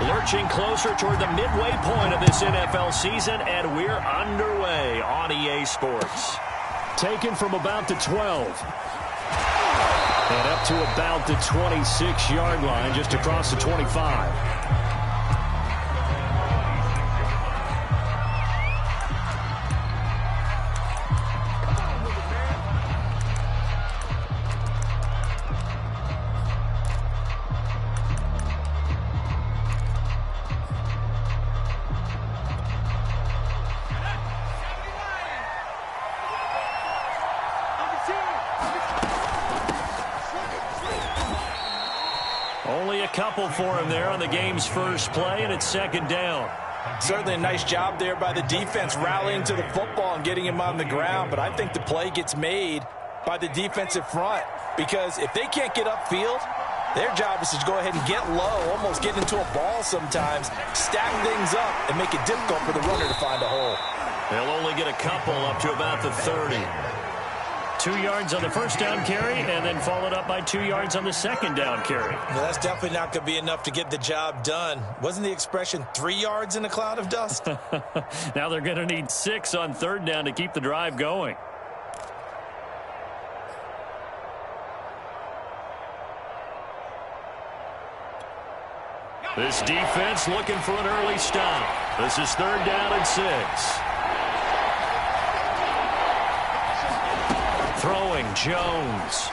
Lurching closer toward the midway point of this NFL season, and we're underway on EA Sports. Taken from about the 12. And up to about the 26-yard line, just across the 25. Only a couple for him there on the game's first play, and it's second down. Certainly a nice job there by the defense rallying to the football and getting him on the ground, but I think the play gets made by the defensive front because if they can't get upfield, their job is to go ahead and get low, almost get into a ball sometimes, stack things up, and make it difficult for the runner to find a hole. They'll only get a couple up to about the 30. 2 yards on the first down carry, and then followed up by 2 yards on the second down carry. Well, that's definitely not going to be enough to get the job done. Wasn't the expression 3 yards in a cloud of dust? Now they're going to need 6 on third down to keep the drive going. This defense looking for an early stop. This is third down and 6. Throwing, Jones.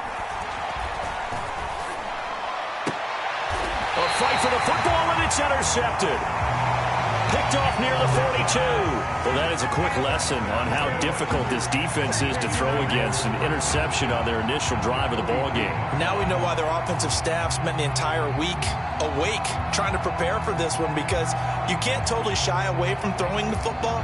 A fight for the football, and it's intercepted. Picked off near the 42. Well, that is a quick lesson on how difficult this defense is to throw against. An interception on their initial drive of the ball game. Now we know why their offensive staff spent the entire week awake trying to prepare for this one, because you can't totally shy away from throwing the football.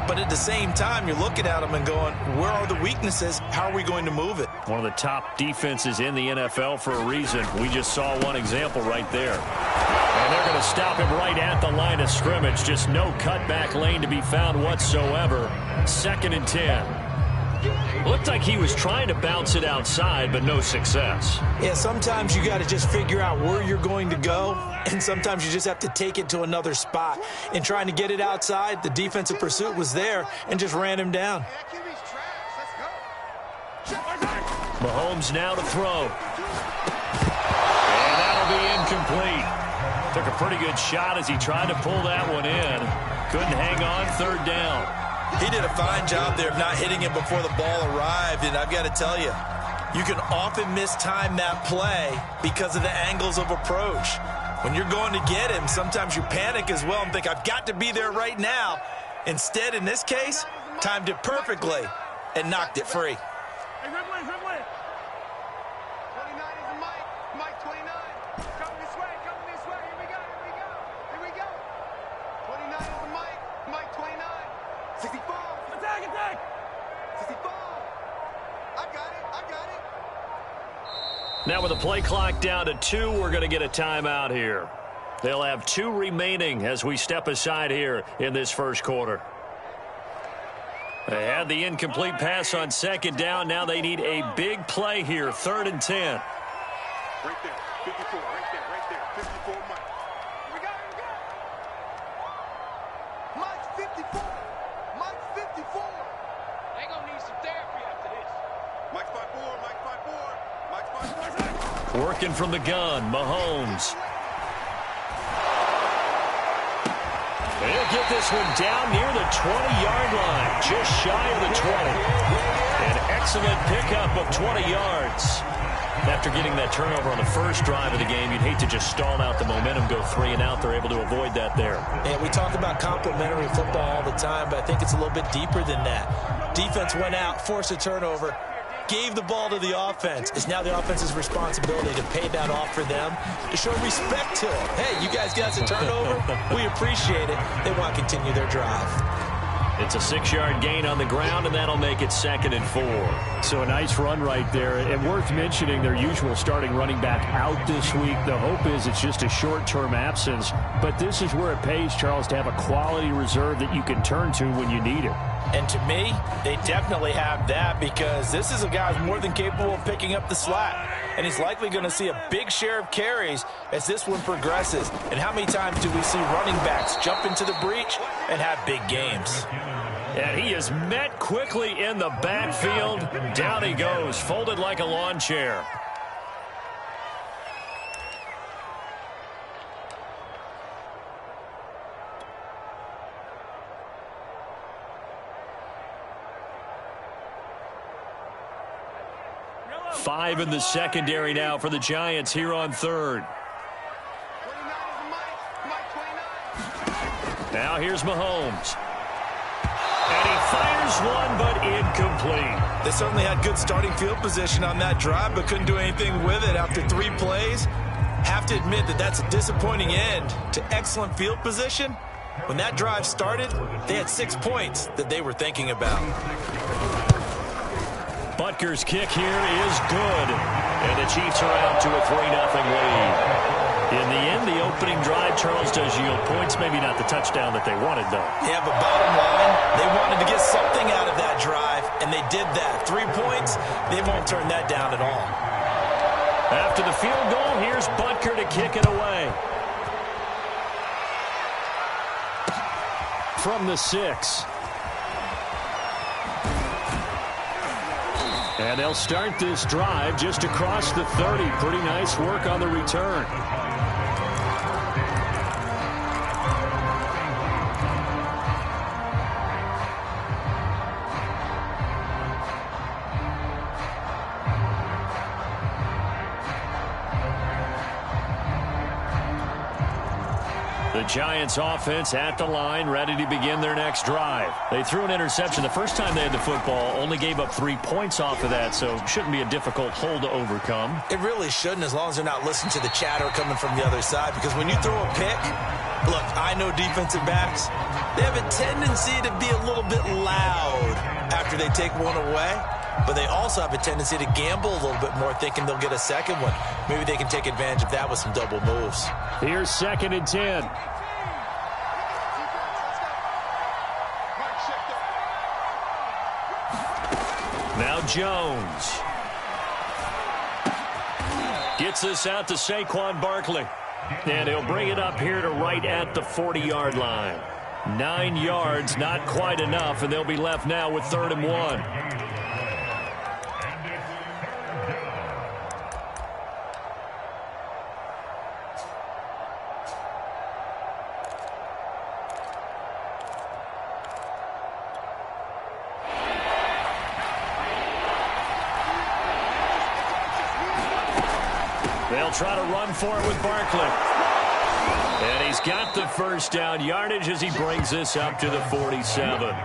But at the same time, you're looking at them and going, where are the weaknesses? How are we going to move it? One of the top defenses in the NFL for a reason. We just saw one example right there. And they're going to stop him right at the line of scrimmage. Just no cutback lane to be found whatsoever. 2nd and 10. Looked like he was trying to bounce it outside, but no success. Yeah, sometimes you got to just figure out where you're going to go, and sometimes you just have to take it to another spot. In trying to get it outside, the defensive pursuit was there and just ran him down. Mahomes now to throw. And that'll be incomplete. Took a pretty good shot as he tried to pull that one in. Couldn't hang on, third down. He did a fine job there of not hitting it before the ball arrived, and I've got to tell you, you can often mistime that play because of the angles of approach. When you're going to get him, sometimes you panic as well and think, I've got to be there right now. Instead, in this case, timed it perfectly and knocked it free. Hey, Ridley. 29 is the Mike. Mike 29. Coming this way. Here we go. 29 is the Mike. Mike 29. 64. Attack. 64. I got it. Now with the play clock down to 2, we're going to get a timeout here. They'll have 2 remaining as we step aside here in this first quarter. They had the incomplete pass on second down. Now they need a big play here, 3rd and 10. Right there. 54. Right there. 54, Mike. Here we go. Mike 54. Mike 54. They gonna need some therapy after this. Mike 54. Working from the gun, Mahomes. They'll get this one down near the 20-yard line, just shy of the 20. An excellent pickup of 20 yards. After getting that turnover on the first drive of the game, you'd hate to just stall out the momentum, go 3 and out. They're able to avoid that there. Yeah, we talk about complementary football all the time, but I think it's a little bit deeper than that. Defense went out, forced a turnover, gave the ball to the offense. It's now the offense's responsibility to pay that off for them, to show respect to them. Hey, you guys got a turnover? We appreciate it. They want to continue their drive. It's a 6-yard gain on the ground, and that'll make it 2nd and 4. So a nice run right there. And worth mentioning, their usual starting running back out this week. The hope is it's just a short-term absence. But this is where it pays, Charles, to have a quality reserve that you can turn to when you need it. And to me, they definitely have that because this is a guy who's more than capable of picking up the slack. And he's likely going to see a big share of carries as this one progresses. And how many times do we see running backs jump into the breach and have big games? And he is met quickly in the backfield. Down he goes, folded like a lawn chair. Five in the secondary now for the Giants here on third. Now here's Mahomes. And he fires one, but incomplete. They certainly had good starting field position on that drive, but couldn't do anything with it after 3 plays. Have to admit that that's a disappointing end to excellent field position. When that drive started, they had 6 points that they were thinking about. Butker's kick here is good. And the Chiefs are out to a 3-0 lead. In the end, the opening drive, Charles, does yield points. Maybe not the touchdown that they wanted, though. Yeah, but bottom line, they wanted to get something out of that drive, and they did that. 3 points, they won't turn that down at all. After the field goal, here's Butker to kick it away. From the 6. And they'll start this drive just across the 30. Pretty nice work on the return. The Giants offense at the line, ready to begin their next drive. They threw an interception the first time they had the football, only gave up 3 points off of that, so shouldn't be a difficult hole to overcome. It really shouldn't, as long as they're not listening to the chatter coming from the other side, because when you throw a pick, look, I know defensive backs, they have a tendency to be a little bit loud after they take one away, but they also have a tendency to gamble a little bit more, thinking they'll get a second one. Maybe they can take advantage of that with some double moves. Here's 2nd and 10. Now Jones. Gets this out to Saquon Barkley. And he'll bring it up here to right at the 40-yard line. 9 yards, not quite enough, and they'll be left now with 3rd and 1. They'll try to run for it with Barkley. And he's got the first down yardage as he brings this up to the 47.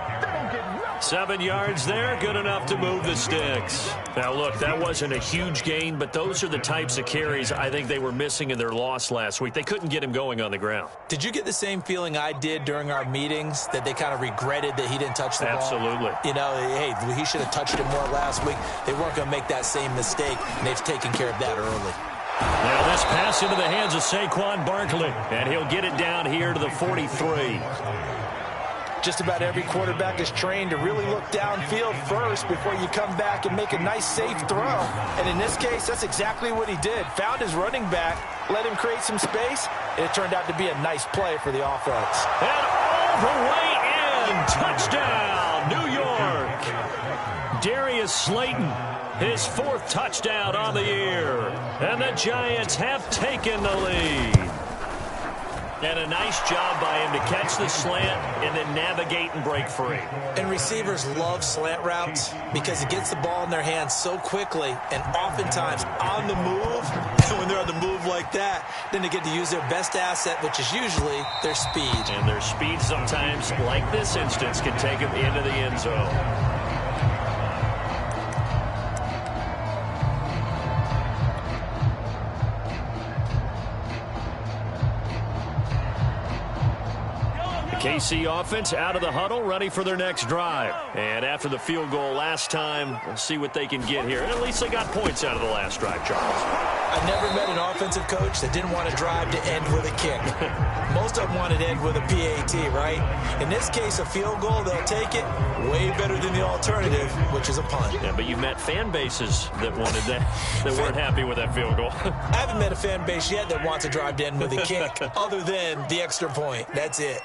7 yards there, good enough to move the sticks. Now, look, that wasn't a huge gain, but those are the types of carries I think they were missing in their loss last week. They couldn't get him going on the ground. Did you get the same feeling I did during our meetings, that they kind of regretted that he didn't touch the ball? Absolutely. You know, hey, he should have touched it more last week. They weren't going to make that same mistake, and they've taken care of that early. Now this pass into the hands of Saquon Barkley, and he'll get it down here to the 43. Just about every quarterback is trained to really look downfield first before you come back and make a nice, safe throw. And in this case, that's exactly what he did. Found his running back, let him create some space, and it turned out to be a nice play for the offense. And all the way in, touchdown, New York. Darius Slayton, his 4th touchdown on the year. And the Giants have taken the lead. And a nice job by him to catch the slant and then navigate and break free. And receivers love slant routes because it gets the ball in their hands so quickly and oftentimes on the move. And when they're on the move like that, then they get to use their best asset, which is usually their speed. And their speed sometimes, like this instance, can take them into the end zone. KC offense out of the huddle, ready for their next drive. And after the field goal last time, we'll see what they can get here. And at least they got points out of the last drive, Charles. I never met an offensive coach that didn't want to drive to end with a kick. Most of them wanted to end with a PAT, right? In this case, a field goal, they'll take it way better than the alternative, which is a punt. Yeah, but you've met fan bases that wanted that, that weren't happy with that field goal. I haven't met a fan base yet that wants to drive to end with a kick other than the extra point. That's it.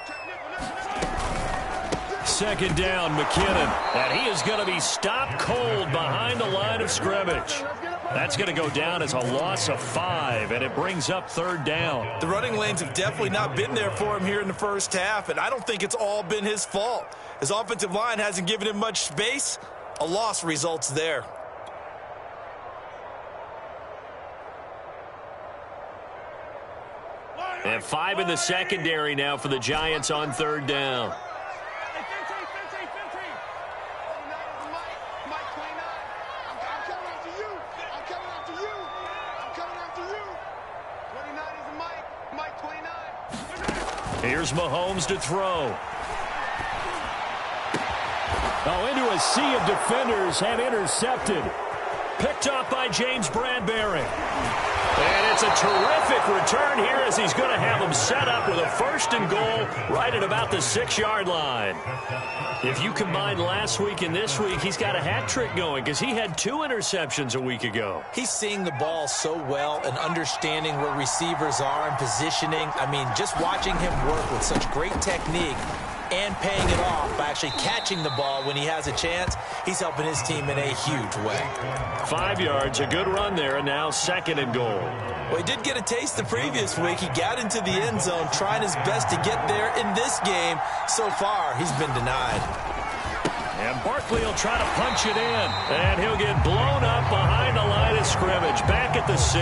Second down, McKinnon. And he is going to be stopped cold behind the line of scrimmage. That's going to go down as a loss of 5, and it brings up third down. The running lanes have definitely not been there for him here in the first half, and I don't think it's all been his fault. His offensive line hasn't given him much space. A loss results there. And 5 in the secondary now for the Giants on third down. Here's Mahomes to throw. Oh, into a sea of defenders and intercepted. Picked up by James Bradbury. And it's a terrific return here as he's going to have him set up with a 1st and goal right at about the 6-yard line. If you combine last week and this week, he's got a hat trick going because he had 2 interceptions a week ago. He's seeing the ball so well and understanding where receivers are and positioning. I mean, just watching him work with such great technique and paying it off by actually catching the ball when he has a chance, he's helping his team in a huge way. 5 yards, a good run there, and now 2nd and goal. Well, he did get a taste the previous week. He got into the end zone trying his best to get there in this game. So far, he's been denied. And Barkley will try to punch it in, and he'll get blown up behind the line of scrimmage, back at the 6.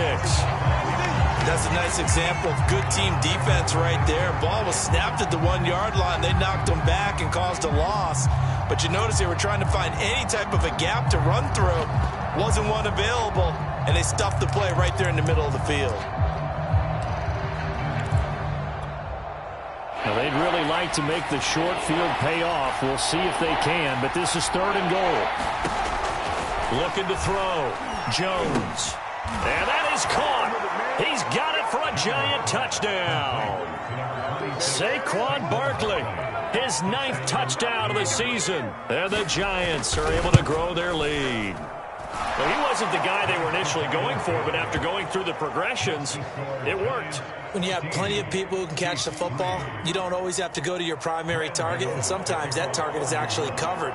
That's a nice example of good team defense right there. Ball was snapped at the 1-yard line. They knocked him back and caused a loss. But you notice they were trying to find any type of a gap to run through. Wasn't one available, and they stuffed the play right there in the middle of the field. Now, they'd really like to make the short field pay off. We'll see if they can, but this is 3rd and goal. Looking to throw. Jones. And that is caught. He's got it for a Giant touchdown. Saquon Barkley, his 9th touchdown of the season. And the Giants are able to grow their lead. Well, he wasn't the guy they were initially going for, but after going through the progressions, it worked. When you have plenty of people who can catch the football, you don't always have to go to your primary target, and sometimes that target is actually covered.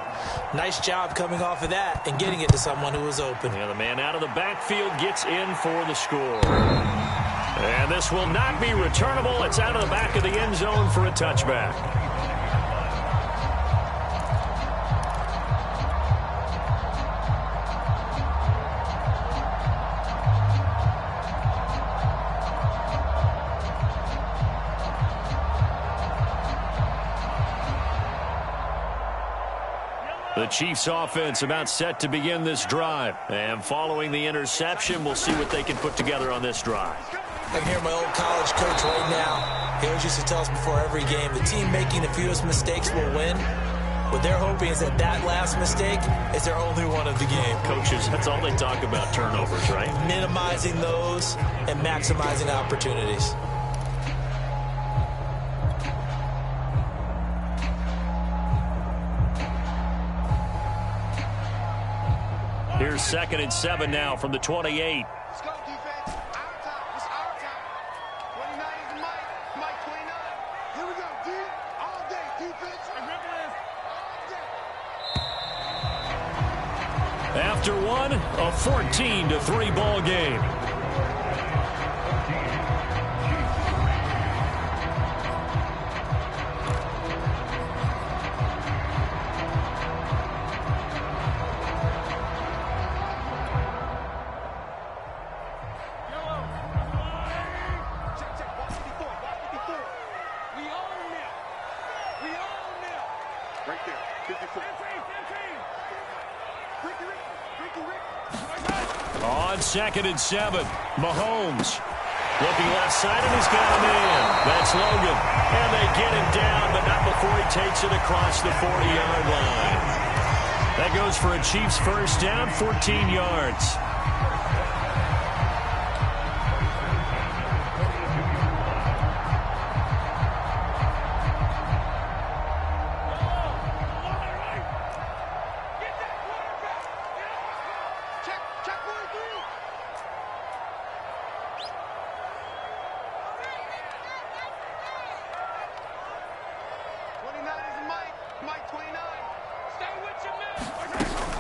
Nice job coming off of that and getting it to someone who was open. Yeah, the man out of the backfield gets in for the score. And this will not be returnable. It's out of the back of the end zone for a touchback. The Chiefs offense about set to begin this drive. And following the interception, we'll see what they can put together on this drive. I can hear my old college coach right now. He always used to tell us before every game, the team making the fewest mistakes will win. What they're hoping is that last mistake is their only one of the game. Coaches, that's all they talk about, turnovers, right? Minimizing those and maximizing opportunities. Here's 2nd and 7 now from the 28. Let's go, defense. Our time. It's our time. 29 is the Mike. Mike 29. Here we go, D. All day, defense. All day. After one, a 14-3 ball game. On 2nd and 7, Mahomes looking left side, and he's got him in. That's Logan. And they get him down, but not before he takes it across the 40-yard line. That goes for a Chiefs first down, 14 yards.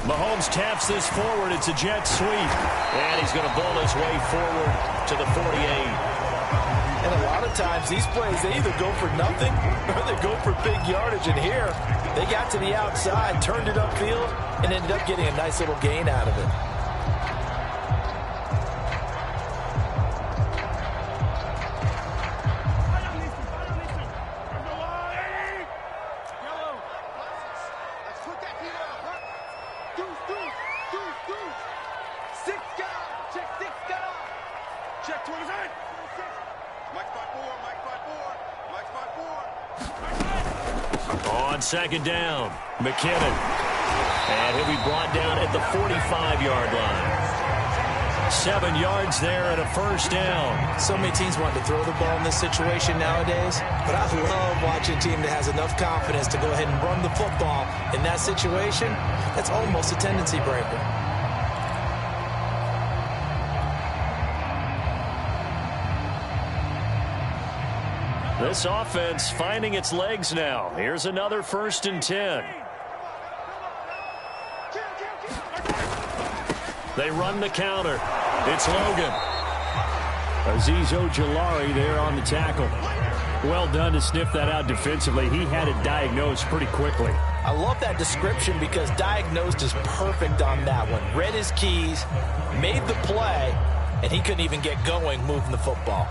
Mahomes taps this forward. It's a jet sweep. And he's going to bowl his way forward to the 48. And a lot of times these plays, they either go for nothing or they go for big yardage. And here, they got to the outside, turned it upfield, and ended up getting a nice little gain out of it. On second down, McKinnon. And he'll be brought down at the 45-yard line. 7 yards there and a first down. So many teams want to throw the ball in this situation nowadays, but I love watching a team that has enough confidence to go ahead and run the football in that situation. That's almost a tendency breaker. This offense finding its legs now. Here's another 1st and 10. They run the counter. It's Logan. Azeez Ojulari there on the tackle. Well done to sniff that out defensively. He had it diagnosed pretty quickly. I love that description because diagnosed is perfect on that one. Read his keys, made the play, and he couldn't even get going moving the football.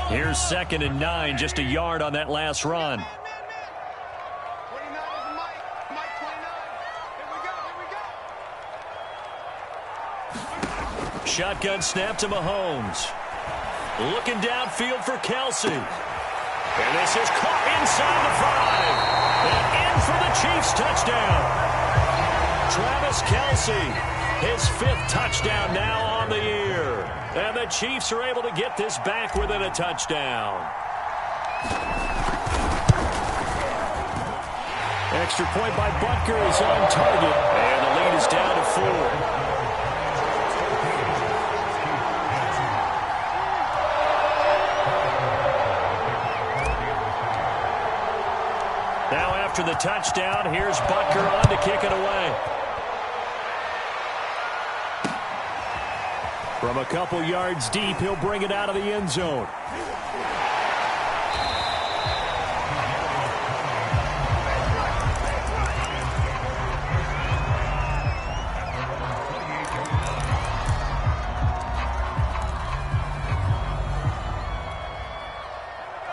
Here's 2nd and 9, just a yard on that last run. 29 is Mike. Mike 29. Here we go. Shotgun snap to Mahomes. Looking downfield for Kelsey. And this is caught inside the 5. And in for the Chiefs touchdown. Travis Kelsey, his 5th touchdown now on the year. And the Chiefs are able to get this back within a touchdown. Extra point by Butker is on target. And the lead is down to 4. Now after the touchdown, here's Butker on to kick it away. From a couple yards deep, he'll bring it out of the end zone.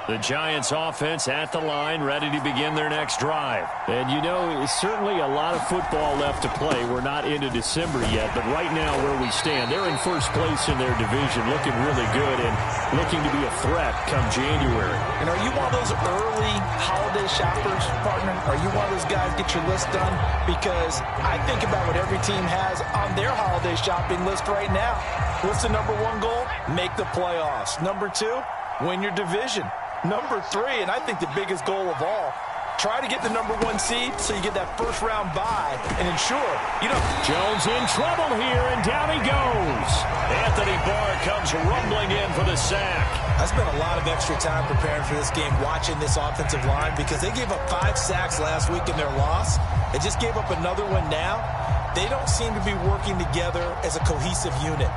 The Giants offense at the line, ready to begin their next drive. And you know, it's certainly a lot of football left to play. We're not into December yet, but right now where we stand, they're in first place in their division, looking really good and looking to be a threat come January. And are you one of those early holiday shoppers, partner? Are you one of those guys get your list done? Because I think about what every team has on their holiday shopping list right now. What's the number 1 goal? Make the playoffs. Number 2, win your division. Number 3, and I think the biggest goal of all, try to get the number 1 seed so you get that first round bye and ensure, you know. Jones in trouble here, and down he goes. Anthony Barr comes rumbling in for the sack. I spent a lot of extra time preparing for this game, watching this offensive line, because they gave up 5 sacks last week in their loss. They just gave up another one now. They don't seem to be working together as a cohesive unit.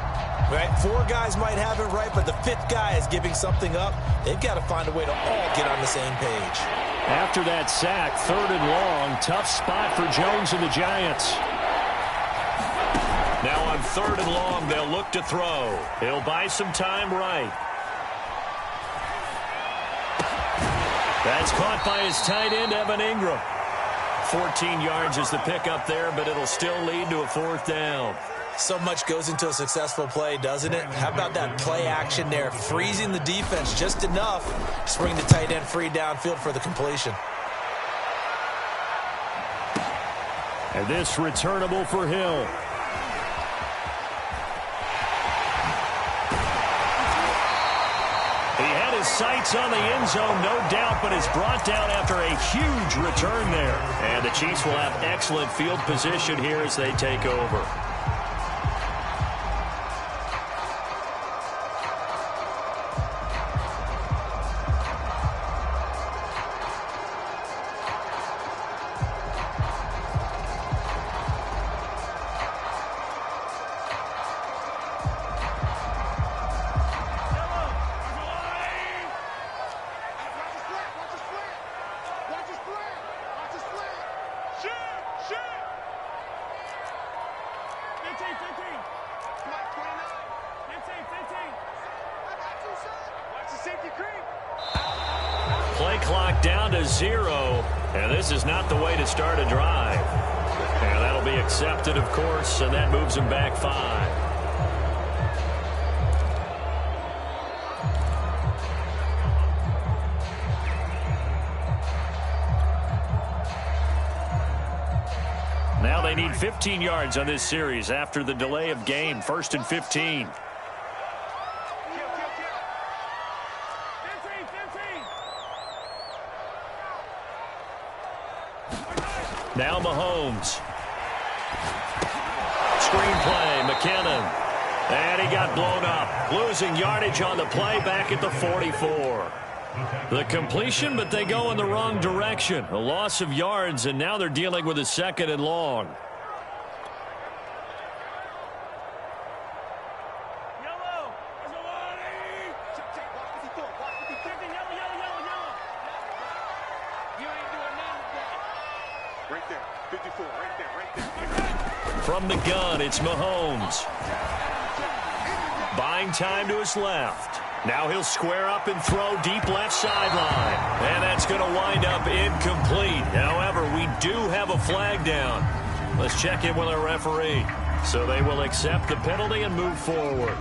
Right? 4 guys might have it right, but the 5th guy is giving something up. They've got to find a way to all get on the same page. After that sack, 3rd and long, tough spot for Jones and the Giants. Now on 3rd and long, they'll look to throw. He'll buy some time right. That's caught by his tight end, Evan Ingram. 14 yards is the pickup there, but it'll still lead to a 4th down. So much goes into a successful play, doesn't it? How about that play action there? Freezing the defense just enough to bring the tight end free downfield for the completion. And this returnable for Hill. He had his sights on the end zone, no doubt, but is brought down after a huge return there. And the Chiefs will have excellent field position here as they take over. clock down to 0. And this is not the way to start a drive. And that'll be accepted, of course, and that moves them back 5. Now they need 15 yards on this series after the delay of game. 1st and 15. Now Mahomes. Screenplay, McKinnon. And he got blown up. Losing yardage on the play back at the 44. The completion, but they go in the wrong direction. A loss of yards, and now they're dealing with a 2nd and long. From the gun, it's Mahomes. Buying time to his left. Now he'll square up and throw deep left sideline. And that's going to wind up incomplete. However, we do have a flag down. Let's check in with our referee. So they will accept the penalty and move forward.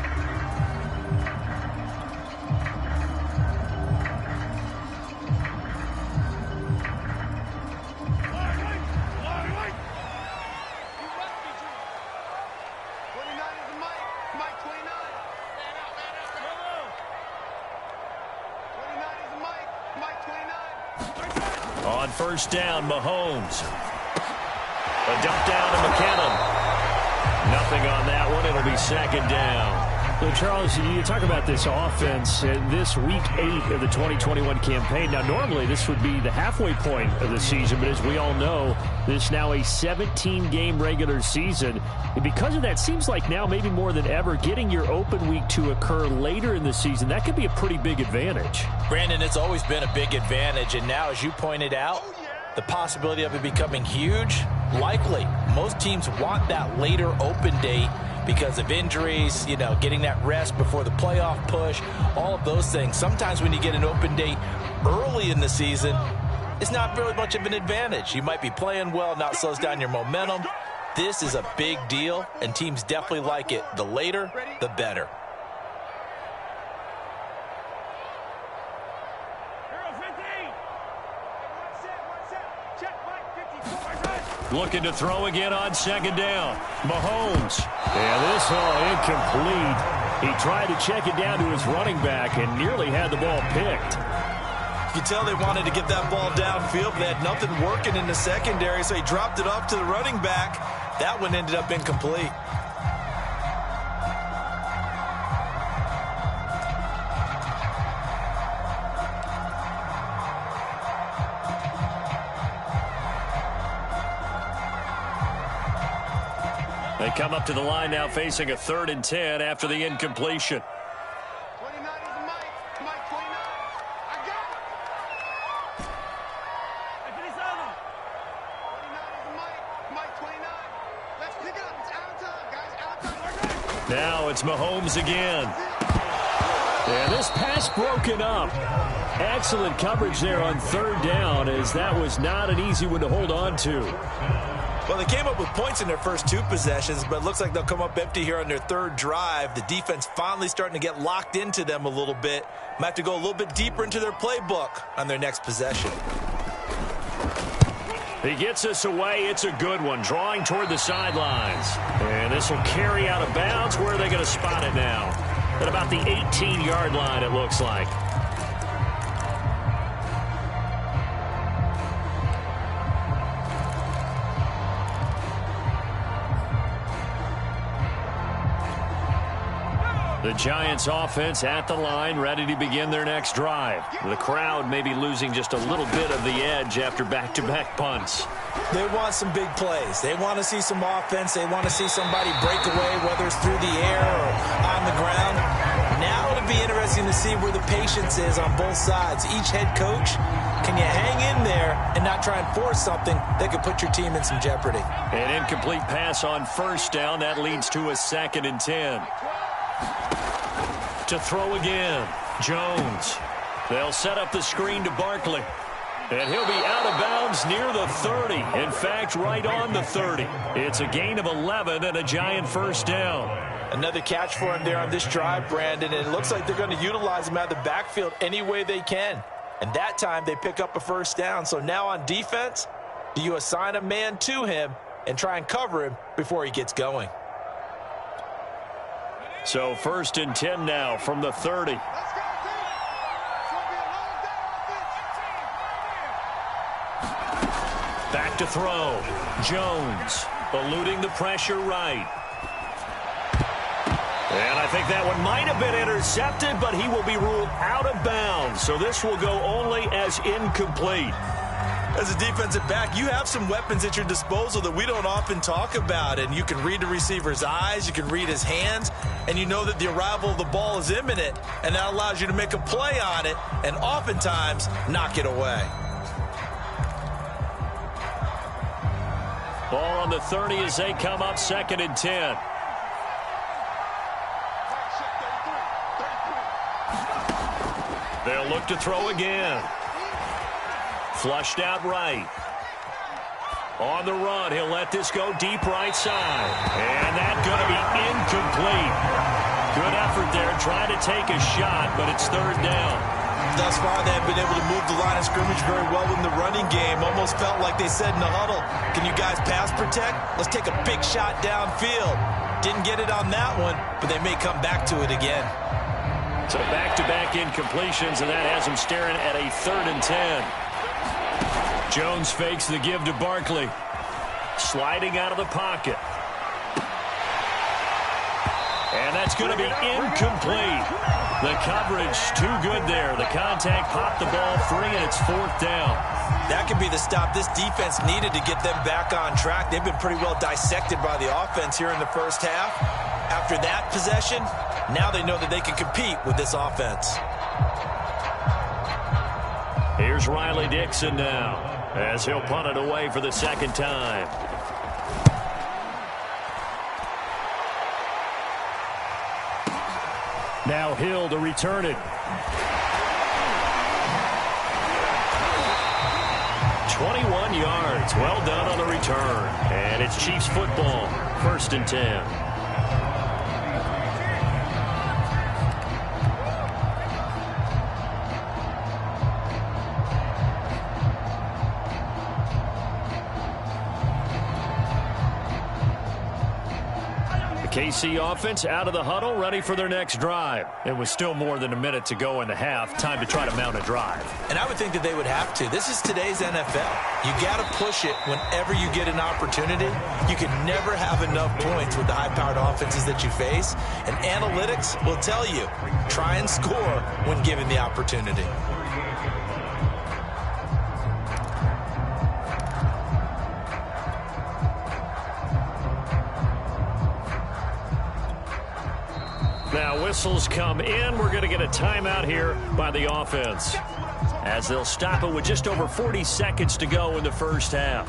On 1st down, Mahomes. A dump down to McKinnon. Nothing on that one. It'll be 2nd down. Well, Charles, you talk about this offense, this Week 8 of the 2021 campaign. Now, normally this would be the halfway point of the season, but as we all know, this is now a 17-game regular season. And because of that, seems like now maybe more than ever, getting your open week to occur later in the season, that could be a pretty big advantage. Brandon, it's always been a big advantage, and now, as you pointed out, the possibility of it becoming huge, likely. Most teams want that later open date because of injuries, you know, getting that rest before the playoff push, all of those things. Sometimes when you get an open date early in the season, it's not really much of an advantage. You might be playing well, not slows down your momentum. This is a big deal, and teams definitely like it. The later, the better. Looking to throw again on 2nd down. Mahomes. And this incomplete. He tried to check it down to his running back and nearly had the ball picked. You can tell they wanted to get that ball downfield, but they had nothing working in the secondary, so he dropped it off to the running back. That one ended up incomplete. They come up to the line now facing a 3rd and 10 after the incompletion. 29 is Mike. Mike 29. I got it. 29 is Mike. Mike 29. Let's pick it up. It's out of time, guys. Out of time. Now it's Mahomes again. And this pass broken up. Excellent coverage there on 3rd down, as that was not an easy one to hold on to. Well, they came up with points in their first 2 possessions, but it looks like they'll come up empty here on their 3rd drive. The defense finally starting to get locked into them a little bit. Might have to go a little bit deeper into their playbook on their next possession. He gets us away. It's a good one, drawing toward the sidelines. And this will carry out of bounds. Where are they going to spot it now? At about the 18-yard line, it looks like. The Giants offense at the line, ready to begin their next drive. The crowd may be losing just a little bit of the edge after back-to-back punts. They want some big plays. They want to see some offense. They want to see somebody break away, whether it's through the air or on the ground. Now it'll be interesting to see where the patience is on both sides. Each head coach, can you hang in there and not try and force something that could put your team in some jeopardy? An incomplete pass on 1st down. That leads to a 2nd and 10. To throw again, Jones. They'll set up the screen to Barkley. And he'll be out of bounds near the 30. In fact, right on the 30. It's a gain of 11 and a giant first down. Another catch for him there on this drive, Brandon, and it looks like they're going to utilize him out of the backfield any way they can. And that time they pick up a first down. So now on defense, do you assign a man to him and try and cover him before he gets going? So 1st and 10 now from the 30. Let's go, team. It's going to be a long day, offense. Back to throw. Jones eluding the pressure right. And I think that one might have been intercepted, but he will be ruled out of bounds. So this will go only as incomplete. As a defensive back, you have some weapons at your disposal that we don't often talk about. And you can read the receiver's eyes, you can read his hands, and you know that the arrival of the ball is imminent. And that allows you to make a play on it and oftentimes knock it away. Ball on the 30 as they come up 2nd and 10. They'll look to throw again. Flushed out right. On the run, he'll let this go deep right side. And that's going to be incomplete. Good effort there, trying to take a shot, but it's 3rd down. Thus far, they have been able to move the line of scrimmage very well in the running game. Almost felt like they said in the huddle, can you guys pass protect? Let's take a big shot downfield. Didn't get it on that one, but they may come back to it again. So back-to-back incompletions, and that has him staring at a 3rd and 10. Jones fakes the give to Barkley. Sliding out of the pocket. And that's going to be incomplete. The coverage too good there. The contact popped the ball free, and it's 4th down. That could be the stop this defense needed to get them back on track. They've been pretty well dissected by the offense here in the first half. After that possession, now they know that they can compete with this offense. Here's Riley Dixon now, as he'll punt it away for the 2nd time. Now Hill to return it. 21 yards. Well done on the return. And it's Chiefs football. 1st and 10. KC offense out of the huddle, ready for their next drive. It was still more than a minute to go in the half. Time to try to mount a drive. And I would think that they would have to. This is today's NFL. You got to push it whenever you get an opportunity. You can never have enough points with the high-powered offenses that you face. And analytics will tell you, try and score when given the opportunity. Now whistles come in. We're going to get a timeout here by the offense, as they'll stop it with just over 40 seconds to go in the first half.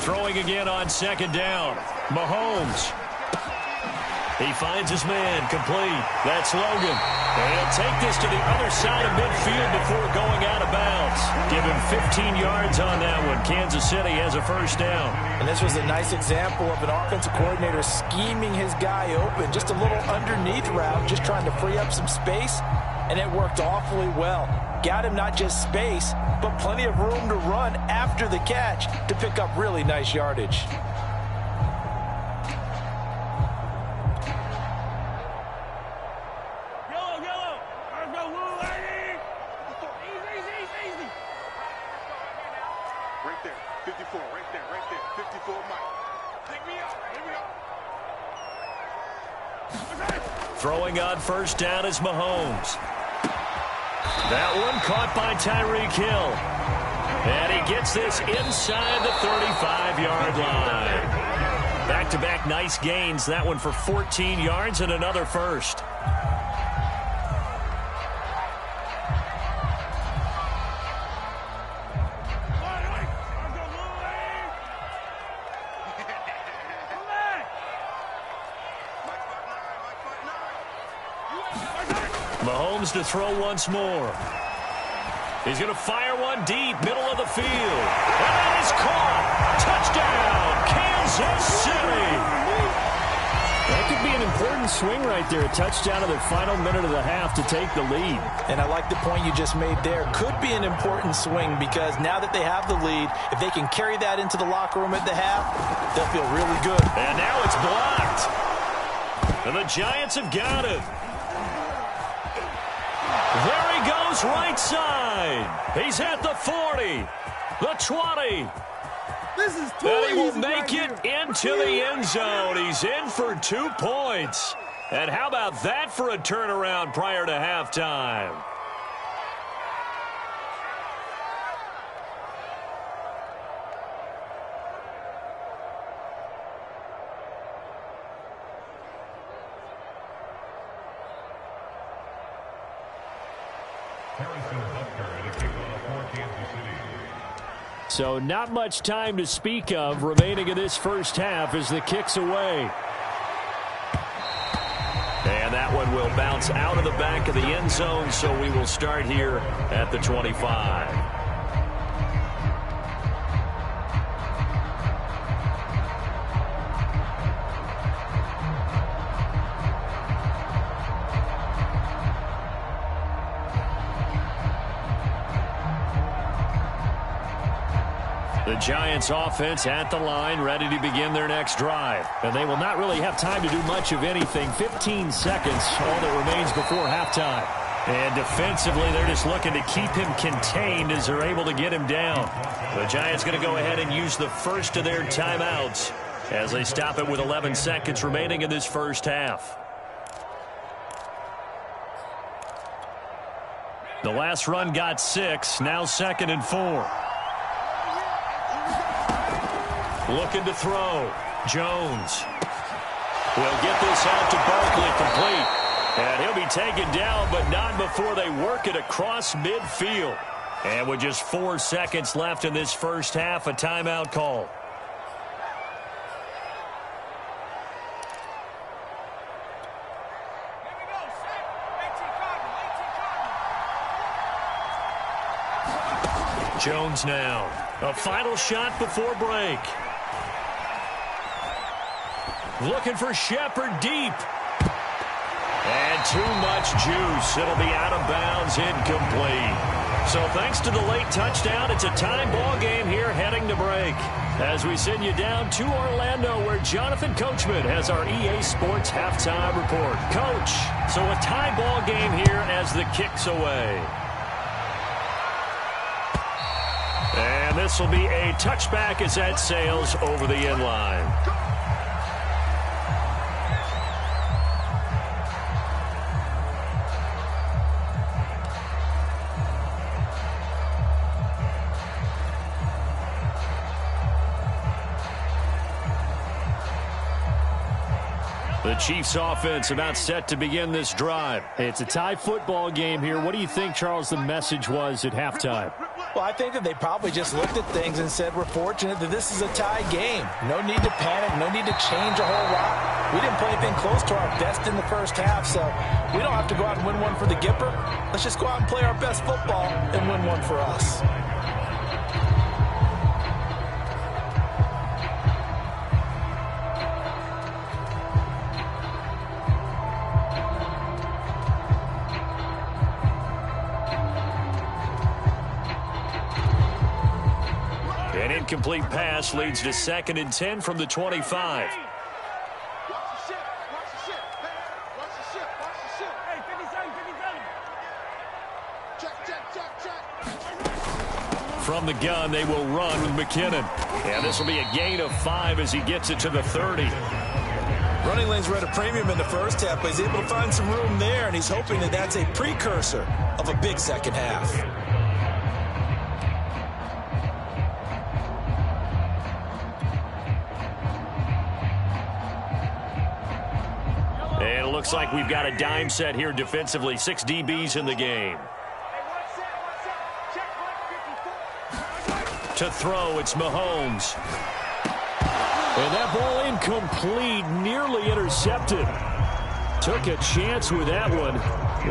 Throwing again on 2nd down. Mahomes. He finds his man, complete. That's Logan. And he'll take this to the other side of midfield before going out of bounds. Give him 15 yards on that one. Kansas City has a first down. And this was a nice example of an offensive coordinator scheming his guy open. Just a little underneath route, just trying to free up some space. And it worked awfully well. Got him not just space, but plenty of room to run after the catch to pick up really nice yardage. Yellow. Let's go, Woo, lady. Easy. Right there, 54, right there. 54, Mike. Pick me up. Throwing on first down is Mahomes. That one caught by Tyreek Hill. And he gets this inside the 35-yard line. Back-to-back nice gains. That one for 14 yards and another first. Mahomes to throw once more. He's going to fire one deep, middle of the field. And that is caught. Touchdown, Kansas City. That could be an important swing right there. A touchdown in the final minute of the half to take the lead. And I like the point you just made there. Could be an important swing because now that they have the lead, if they can carry that into the locker room at the half, they'll feel really good. And now it's blocked. And the Giants have got it. There he goes, right side. He's at the 40, the 20. This is too And he will easy make right it here. into the end zone. He's in for 2 points. And how about that for a turnaround prior to halftime? So not much time to speak of remaining in this first half as the kick's away. And that one will bounce out of the back of the end zone, so we will start here at the 25. The Giants offense at the line, ready to begin their next drive. And they will not really have time to do much of anything. 15 seconds, all that remains before halftime. And defensively, they're just looking to keep him contained as they're able to get him down. The Giants going to go ahead and use the first of their timeouts as they stop it with 11 seconds remaining in this first half. The last run got 6, now 2nd and 4. Looking to throw. Jones will get this out to Barkley, complete. And he'll be taken down, but not before they work it across midfield. And with just 4 seconds left in this first half, a timeout call. Jones now. A final shot before break. Looking for Shepard deep. And too much juice. It'll be out of bounds, incomplete. So thanks to the late touchdown, it's a tie ball game here heading to break. As we send you down to Orlando, where Jonathan Coachman has our EA Sports halftime report. Coach, so a tie ball game here as the kick's away. And this will be a touchback as that sails over the end line. The Chiefs offense about set to begin this drive. It's a tie football game here. What do you think, Charles, the message was at halftime? Well, I think that they probably just looked at things and said, we're fortunate that this is a tie game. No need to panic. No need to change a whole lot. We didn't play anything close to our best in the first half, so we don't have to go out and win one for the Gipper. Let's just go out and play our best football and win one for us. An incomplete pass leads to 2nd and 10 from the 25. Watch the ship. Watch the ship. Watch the ship. Watch the ship. Hey, 57, 57. Check. From the gun, they will run with McKinnon. And this will be a gain of 5 as he gets it to the 30. Running lanes were at a premium in the first half, but he's able to find some room there, and he's hoping that that's a precursor of a big second half. And it looks like we've got a dime set here defensively. 6 DBs in the game. To throw, it's Mahomes. And that ball incomplete, nearly intercepted. Took a chance with that one.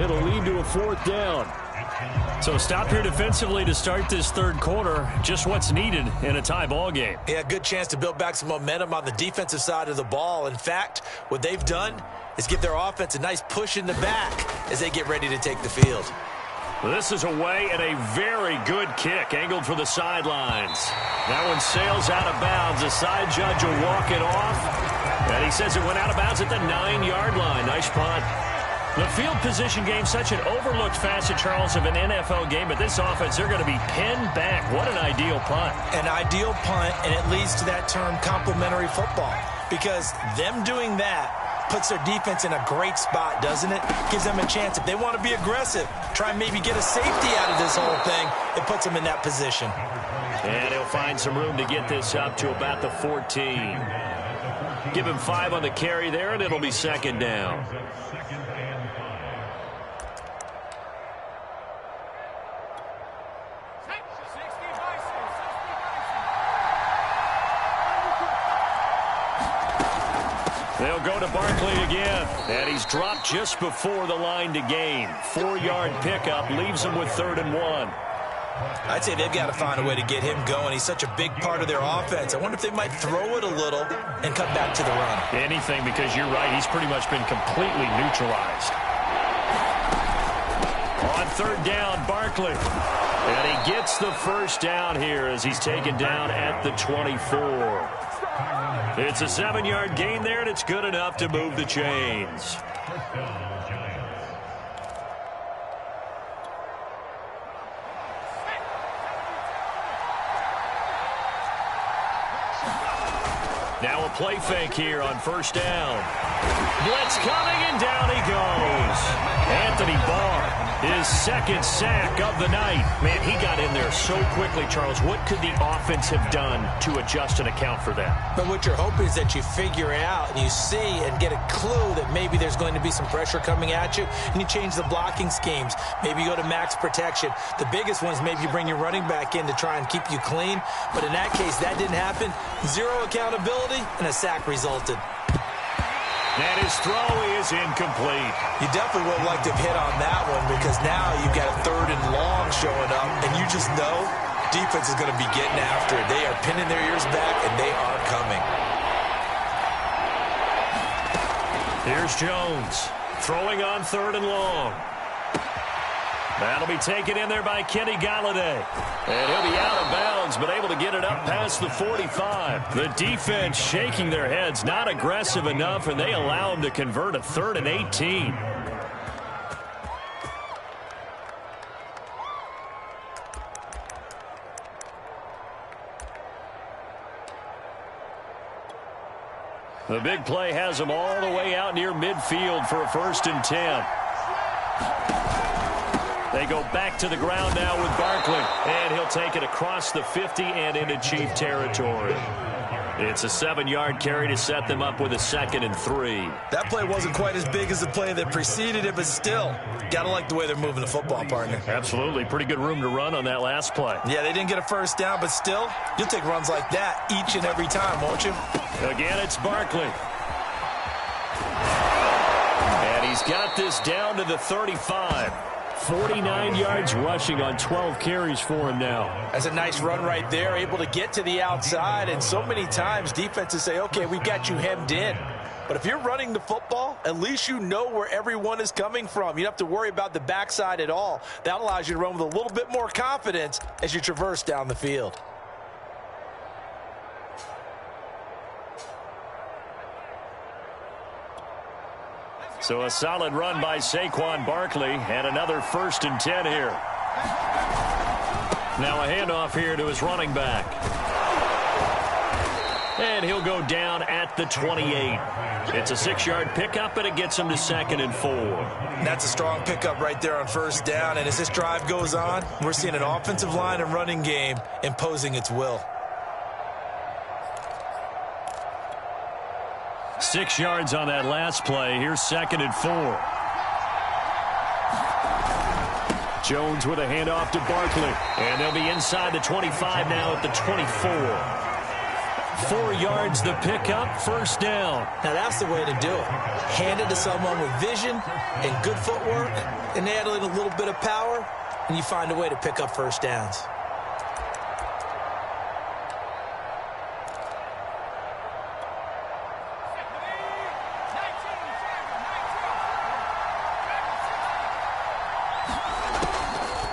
It'll lead to a 4th down. So stop here defensively to start this third quarter. Just what's needed in a tie ball game. Yeah, good chance to build back some momentum on the defensive side of the ball. In fact, what they've done is give their offense a nice push in the back as they get ready to take the field. This is away and a very good kick, angled for the sidelines. That one sails out of bounds. The side judge will walk it off. And he says it went out of bounds at the 9-yard line. Nice punt. The field position game, such an overlooked facet, Charles, of an NFL game. But this offense, they're going to be pinned back. What an ideal punt. An ideal punt, and it leads to that term complementary football. Because them doing that puts their defense in a great spot, doesn't it? Gives them a chance. If they want to be aggressive, try and maybe get a safety out of this whole thing, it puts them in that position. And he'll find some room to get this up to about the 14. Give him 5 on the carry there, and it'll be 2nd down. They'll go to Barkley again, and he's dropped just before the line to gain. 4-yard pickup leaves him with 3rd and 1. I'd say they've got to find a way to get him going. He's such a big part of their offense. I wonder if they might throw it a little and cut back to the run. Anything, because you're right, he's pretty much been completely neutralized. On 3rd down, Barkley. And he gets the 1st down here as he's taken down at the 24. It's a 7-yard gain there, and it's good enough to move the chains. Now a play fake here on 1st down. Blitz coming, and down he goes. Anthony Barr, his 2nd sack of the night. Man, he got in there so quickly, Charles. What could the offense have done to adjust and account for that? But what you're hoping is that you figure out and you see and get a clue that maybe there's going to be some pressure coming at you, and you change the blocking schemes. Maybe you go to max protection. The biggest one is maybe you bring your running back in to try and keep you clean. But in that case, that didn't happen. 0 accountability, and a sack resulted. And his throw is incomplete. You definitely would have liked to have hit on that one, because now you've got a 3rd and long showing up, and you just know defense is going to be getting after it. They are pinning their ears back, and they are coming. Here's Jones throwing on 3rd and long. That'll be taken in there by Kenny Galladay. And he'll be out of bounds, but able to get it up past the 45. The defense shaking their heads, not aggressive enough, and they allow him to convert a 3rd and 18. The big play has them all the way out near midfield for a 1st and 10. They go back to the ground now with Barkley, and he'll take it across the 50 and into Chief territory. It's a 7-yard carry to set them up with a 2nd and 3. That play wasn't quite as big as the play that preceded it, but still, got to like the way they're moving the football, partner. Absolutely. Pretty good room to run on that last play. Yeah, they didn't get a 1st down, but still, you'll take runs like that each and every time, won't you? Again, it's Barkley. And he's got this down to the 35. 49 yards rushing on 12 carries for him now. That's a nice run right there, able to get to the outside, and so many times defenses say, okay, we've got you hemmed in. But if you're running the football, at least you know where everyone is coming from. You don't have to worry about the backside at all. That allows you to run with a little bit more confidence as you traverse down the field. So a solid run by Saquon Barkley, and another 1st and 10 here. Now a handoff here to his running back. And he'll go down at the 28. It's a 6-yard pickup, and it gets him to 2nd and 4. That's a strong pickup right there on 1st down. And as this drive goes on, we're seeing an offensive line and running game imposing its will. 6 yards on that last play. Here's 2nd and 4. Jones with a handoff to Barkley. And they'll be inside the 25 now at the 24. 4 yards the pickup, 1st down. Now that's the way to do it. Hand it to someone with vision and good footwork, and add in a little bit of power, and you find a way to pick up 1st downs.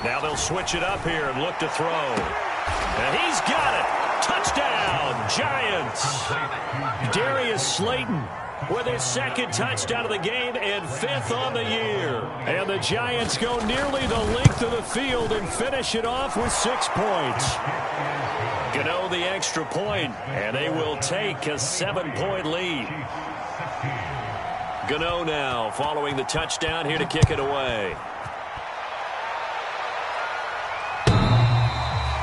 Now they'll switch it up here and look to throw. And he's got it. Touchdown, Giants. Darius Slayton with his 2nd touchdown of the game and 5th on the year. And the Giants go nearly the length of the field and finish it off with 6 points. Gano the extra point, and they will take a 7-point lead. Gano now following the touchdown here to kick it away.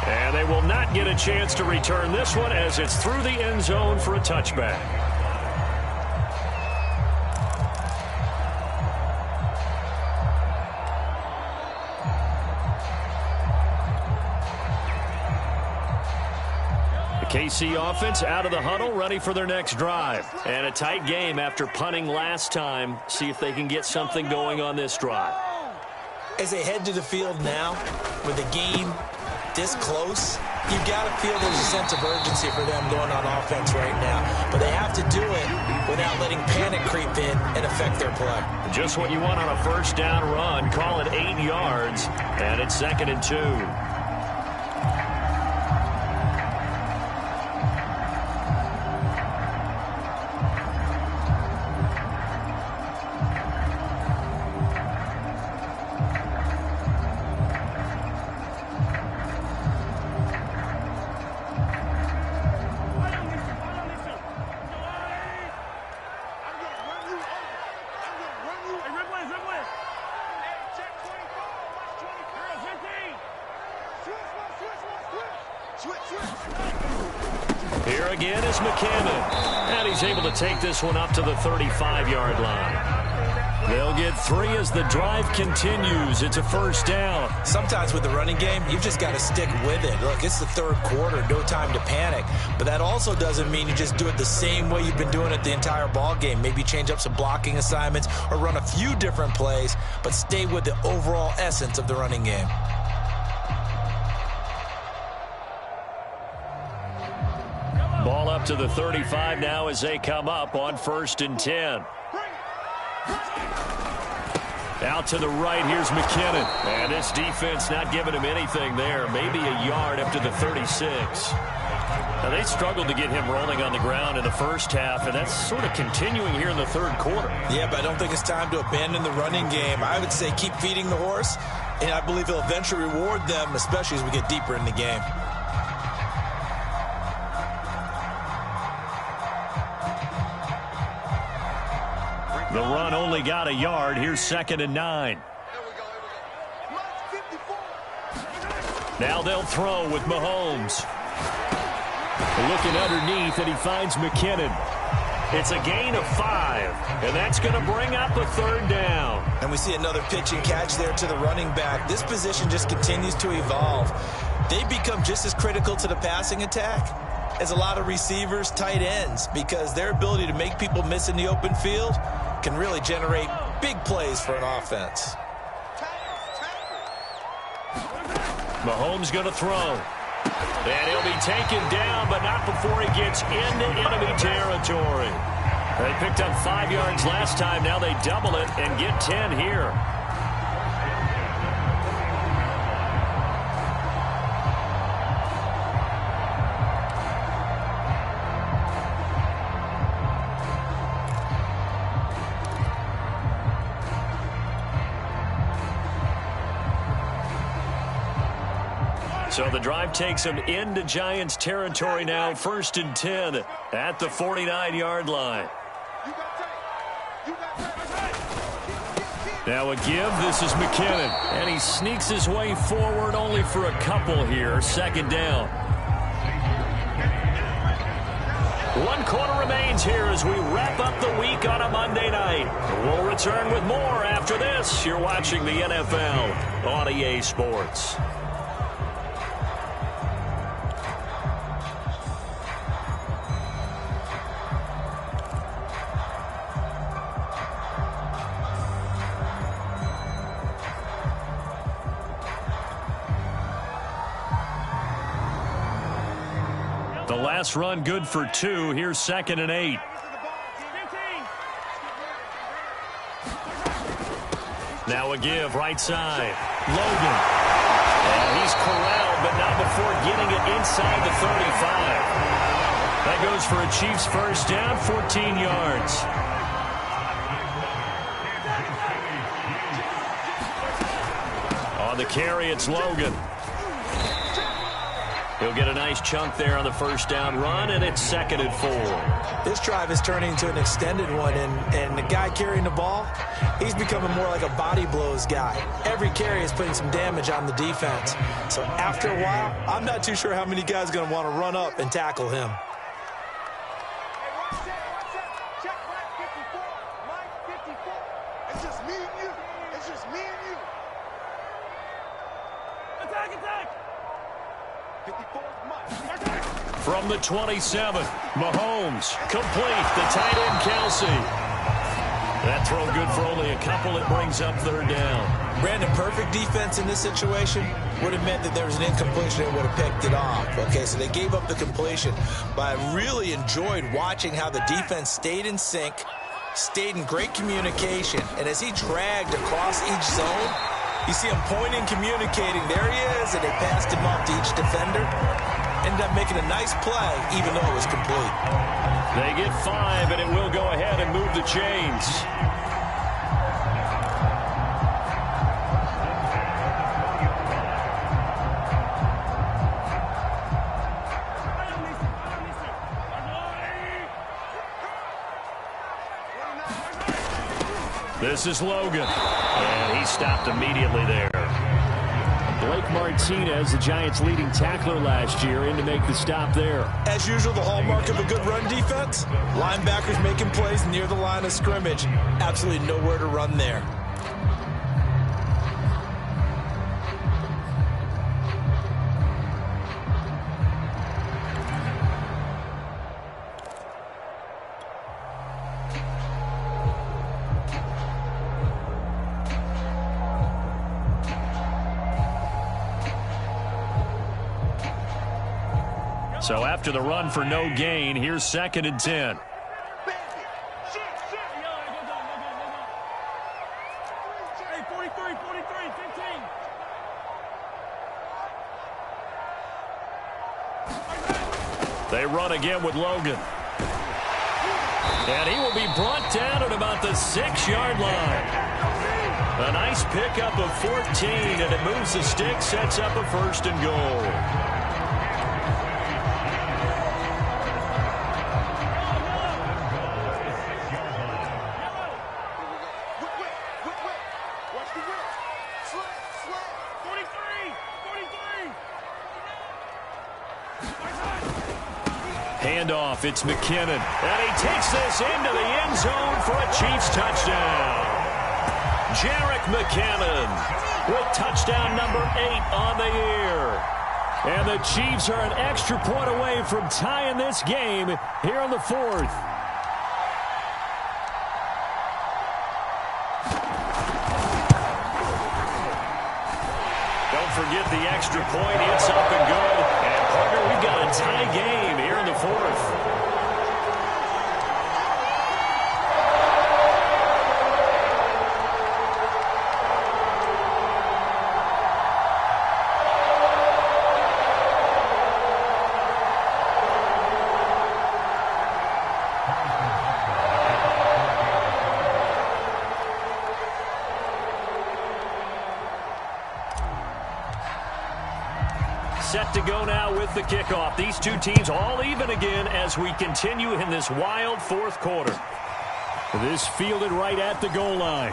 And they will not get a chance to return this one as it's through the end zone for a touchback. The KC offense out of the huddle, ready for their next drive. And a tight game after punting last time. See if they can get something going on this drive. As they head to the field now, with the game this close, you've got to feel there's a sense of urgency for them going on offense right now. But they have to do it without letting panic creep in and affect their play. Just what you want on a 1st down run. Call it 8 yards, and it's 2nd and 2. Here again is McKinnon. And he's able to take this one up to the 35-yard line. They'll get 3 as the drive continues. It's a 1st down. Sometimes with the running game, you've just got to stick with it. Look, it's the 3rd quarter, no time to panic. But that also doesn't mean you just do it the same way you've been doing it the entire ball game. Maybe change up some blocking assignments or run a few different plays, but stay with the overall essence of the running game. Ball up to the 35 now as they come up on 1st and 10. Out to the right, here's McKinnon. And this defense not giving him anything there. Maybe a yard up to the 36. Now, they struggled to get him rolling on the ground in the 1st half, and that's sort of continuing here in the 3rd quarter. Yeah, but I don't think it's time to abandon the running game. I would say keep feeding the horse, and I believe he'll eventually reward them, especially as we get deeper in the game. The run only got a yard. Here's 2nd and 9. Now they'll throw with Mahomes. Looking underneath, and he finds McKinnon. It's a gain of 5, and that's going to bring up a 3rd down. And we see another pitch and catch there to the running back. This position just continues to evolve. They become just as critical to the passing attack as a lot of receivers, tight ends, because their ability to make people miss in the open field can really generate big plays for an offense. Mahomes going to throw. And he'll be taken down, but not before he gets into enemy territory. They picked up 5 yards last time. Now they double it and get 10 here. So the drive takes them into Giants territory now, 1st and 10 at the 49-yard line. Now a give. This is McKinnon, and he sneaks his way forward only for a couple here. 2nd down. 1 quarter remains here as we wrap up the week on a Monday night. We'll return with more after this. You're watching the NFL on EA Sports. The last run good for 2. Here's 2nd and 8. Now a give, right side. Logan. And he's corralled, but not before getting it inside the 35. That goes for a Chiefs 1st down, 14 yards. On the carry, it's Logan. He'll get a nice chunk there on the 1st down run, and it's 2nd and 4. This drive is turning into an extended one, and the guy carrying the ball, he's becoming more like a body blows guy. Every carry is putting some damage on the defense. So after a while, I'm not too sure how many guys are going to want to run up and tackle him. Check right 54. Mike 54. It's just me and you. It's just me and you. Attack! 54 Mike. From the 27, Mahomes, complete, the tight end Kelsey. That throw good for only a couple. It brings up 3rd down. Brandon, perfect defense in this situation would have meant that there was an incompletion and would have picked it off. Okay, so they gave up the completion. But I really enjoyed watching how the defense stayed in sync, stayed in great communication, and as he dragged across each zone, you see him pointing, communicating. There he is, and they passed him off to each defender. Ended up making a nice play, even though it was complete. They get 5, and it will go ahead and move the chains. This is Logan, and he stopped immediately there. Blake Martinez, the Giants' leading tackler last year, in to make the stop there. As usual, the hallmark of a good run defense, linebackers making plays near the line of scrimmage. Absolutely nowhere to run there. So after the run for no gain, here's 2nd and 10. They run again with Logan. And he will be brought down at about the 6-yard line. A nice pickup of 14, and it moves the stick, sets up a 1st and goal. Handoff, it's McKinnon, and he takes this into the end zone for a Chiefs touchdown. Jerick McKinnon with touchdown number 8 on the year. And the Chiefs are an extra point away from tying this game here in the 4th. Don't forget the extra point. It's up and good. And, partner, we've got a tie game here in the 4th. set to go now with the kickoff. These two teams all even again as we continue in this wild fourth quarter. This fielded right at the goal line.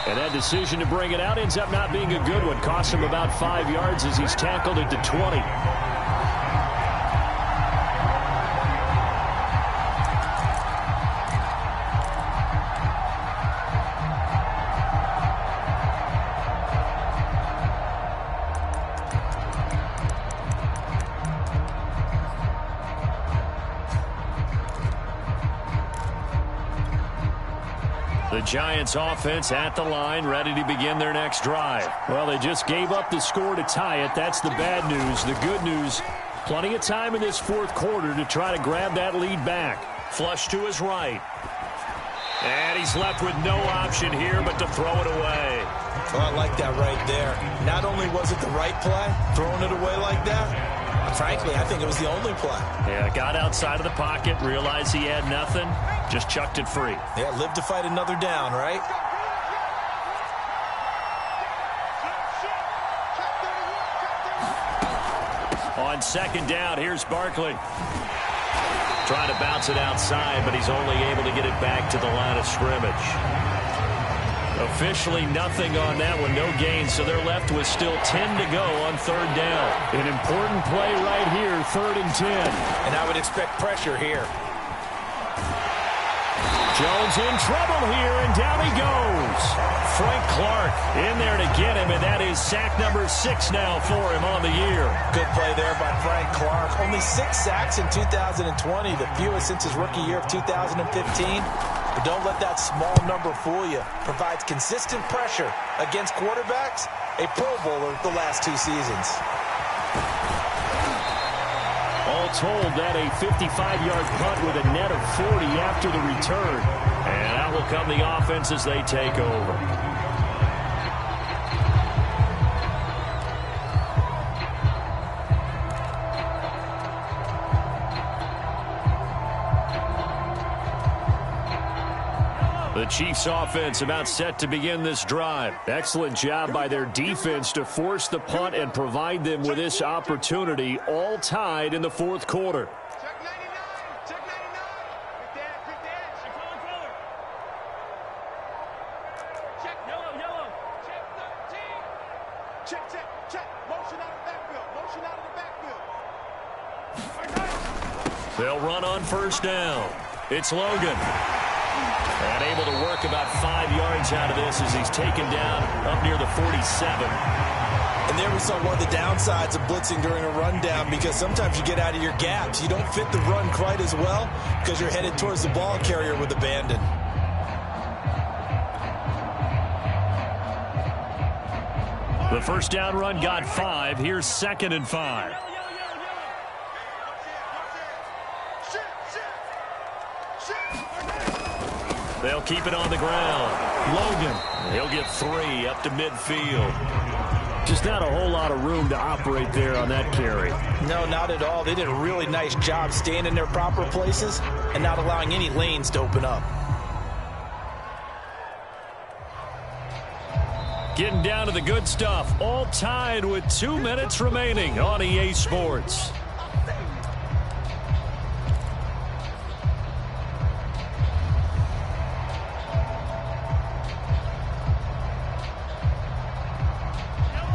And that decision to bring it out ends up not being a good one. Costs him about 5 yards as he's tackled at the 20. The Giants offense at the line, ready to begin their next drive. Well, they just gave up the score to tie it. That's the bad news. The good news, plenty of time in this fourth quarter to try to grab that lead back. Flush to his right. And he's left with no option here but to throw it away. Oh, I like that right there. Not only was it the right play, throwing it away like that, frankly, I think it was the only play. Yeah, got outside of the pocket, realized he had nothing, just chucked it free. Yeah, live to fight another down, right? On second down, here's Barkley. Trying to bounce it outside, but he's only able to get it back to the line of scrimmage. Officially nothing on that one, no gain, so they're left with still 10 to go on third down. An important play right here, 3rd and 10. And I would expect pressure here. Jones in trouble here, and down he goes. Frank Clark in there to get him, and that is sack number 6 now for him on the year. Good play there by Frank Clark. Only 6 sacks in 2020, the fewest since his rookie year of 2015. But don't let that small number fool you. Provides consistent pressure against quarterbacks. A Pro Bowler the last 2 seasons. All told, that a 55-yard punt with a net of 40 after the return. And out will come the offense as they take over. The Chiefs offense about set to begin this drive. Excellent job by their defense to force the punt and provide them with this opportunity, all tied in the fourth quarter. Check 99. Check 99. Quick dash. Check color. Check yellow. Check 13. Check. Motion out of the backfield. They'll run on first down. It's Logan. And able to work about 5 yards out of this as he's taken down up near the 47. And there we saw one of the downsides of blitzing during a rundown, because sometimes you get out of your gaps. You don't fit the run quite as well because you're headed towards the ball carrier with abandon. The first down run got 5. Here's 2nd and 5. They'll keep it on the ground. Logan, he'll get 3 up to midfield. Just not a whole lot of room to operate there on that carry. No, not at all. They did a really nice job staying in their proper places and not allowing any lanes to open up. Getting down to the good stuff. All tied with 2 minutes remaining on EA Sports.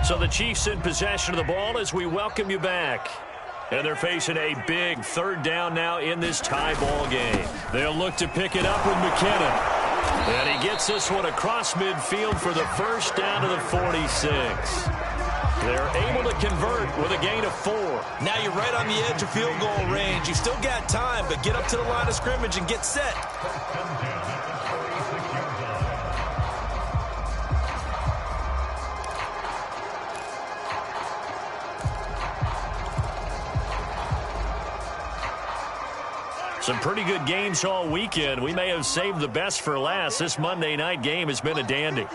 So the Chiefs in possession of the ball as we welcome you back. And they're facing a big 3rd down now in this tie ball game. They'll look to pick it up with McKinnon. And he gets this one across midfield for the first down to the 46. They're able to convert with a gain of 4. Now you're right on the edge of field goal range. You've still got time, but get up to the line of scrimmage and get set. Some pretty good games all weekend. We may have saved the best for last. This Monday night game has been a dandy.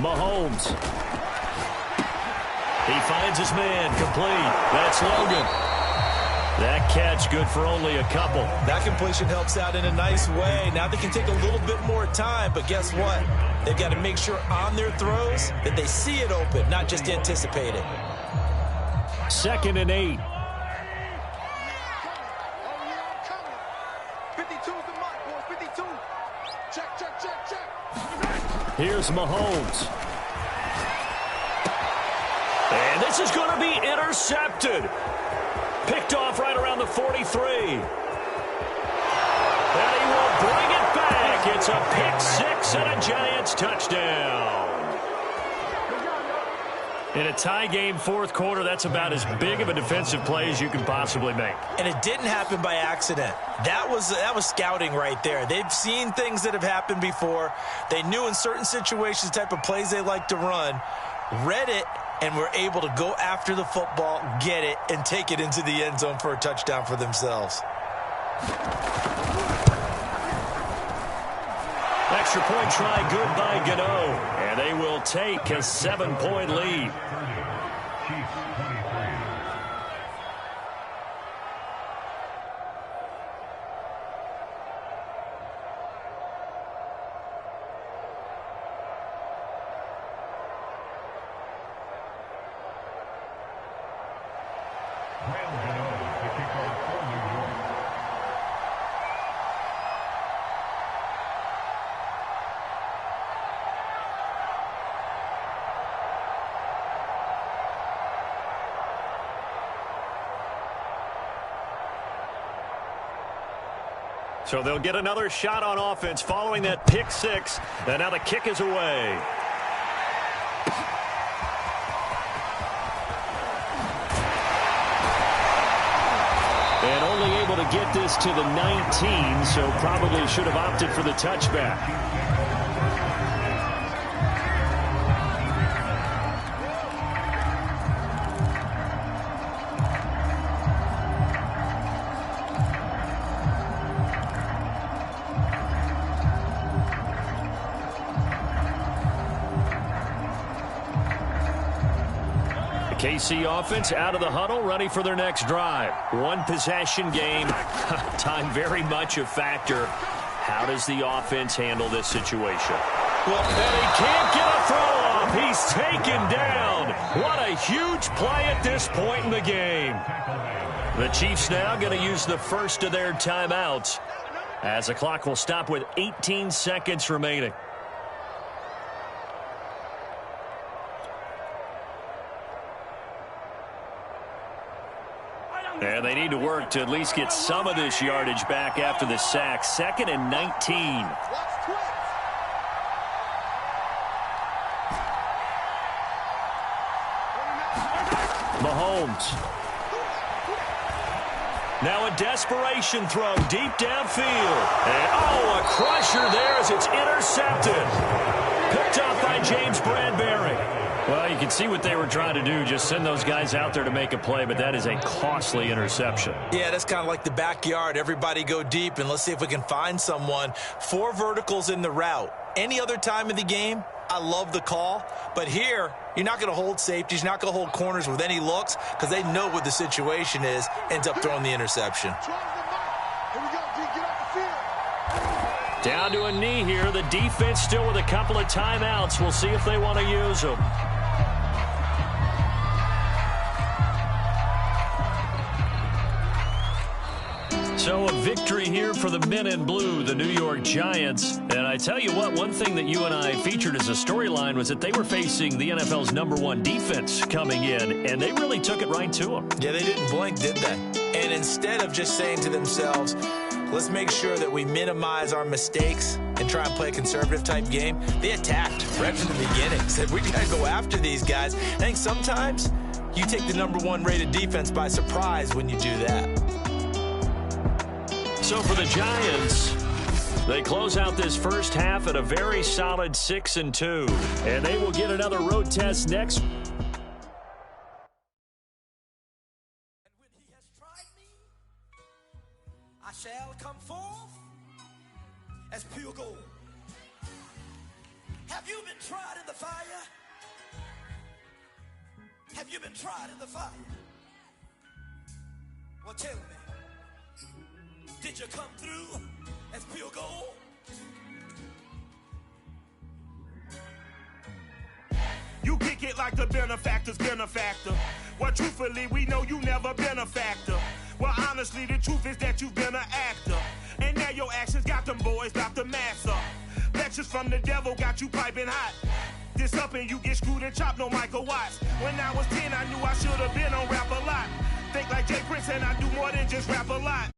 Mahomes. He finds his man complete. That's Logan. That catch good for only a couple. That completion helps out in a nice way. Now they can take a little bit more time, but guess what? They've got to make sure on their throws that they see it open, not just anticipate it. 2nd and 8. 52's the mark, boys. 52. Check. Here's Mahomes. And this is going to be intercepted. Picked off right around the 43. And he will bring it back. It's a pick six and a Giants touchdown. In a tie game, 4th quarter, that's about as big of a defensive play as you can possibly make. And it didn't happen by accident. That was scouting right there. They've seen things that have happened before. They knew in certain situations the type of plays they like to run, read it, and were able to go after the football, get it, and take it into the end zone for a touchdown for themselves. Extra point try good by Gano. And they will take a 7-point lead. So they'll get another shot on offense following that pick six. And now the kick is away. And only able to get this to the 19, so probably should have opted for the touchback. KC offense out of the huddle, ready for their next drive. One possession game. Time very much a factor. How does the offense handle this situation? Well, and he can't get a throw off. He's taken down. What a huge play at this point in the game. The Chiefs now going to use the first of their timeouts as the clock will stop with 18 seconds remaining. And they need to work to at least get some of this yardage back after the sack. 2nd and 19. Mahomes. Now a desperation throw deep downfield. And a crusher there as it's intercepted. Picked up by James Bradbury. Well, you can see what they were trying to do, just send those guys out there to make a play, but that is a costly interception. Yeah, that's kind of like the backyard. Everybody go deep, and let's see if we can find someone. 4 verticals in the route. Any other time of the game, I love the call. But here, you're not going to hold safeties. You're not going to hold corners with any looks because they know what the situation is, ends up throwing the interception. Down to a knee here. The defense still with a couple of timeouts. We'll see if they want to use them. So a victory here for the men in blue, the New York Giants. And I tell you what, one thing that you and I featured as a storyline was that they were facing the NFL's #1 defense coming in, and they really took it right to them. Yeah, they didn't blink, did they? And instead of just saying to themselves, let's make sure that we minimize our mistakes and try and play a conservative type game, they attacked right from the beginning. Said, we got to go after these guys. I think sometimes you take the #1 rated defense by surprise when you do that. So for the Giants, they close out this first half at a very solid 6-2. And they will get another road test next. And when he has tried me, I shall come forth as pure gold. Have you been tried in the fire? Have you been tried in the fire? Well, tell me, did you come through as pure gold? You kick it like the benefactor's benefactor. Well, truthfully, we know you never been a factor. Well, honestly, the truth is that you've been an actor. And now your actions got them boys about to mass up. Lectures from the devil got you piping hot. This up and you get screwed and chopped, no Michael Watts. When I was 10, I knew I should have been on rap a lot. Think like Jay Prince and I do more than just rap a lot.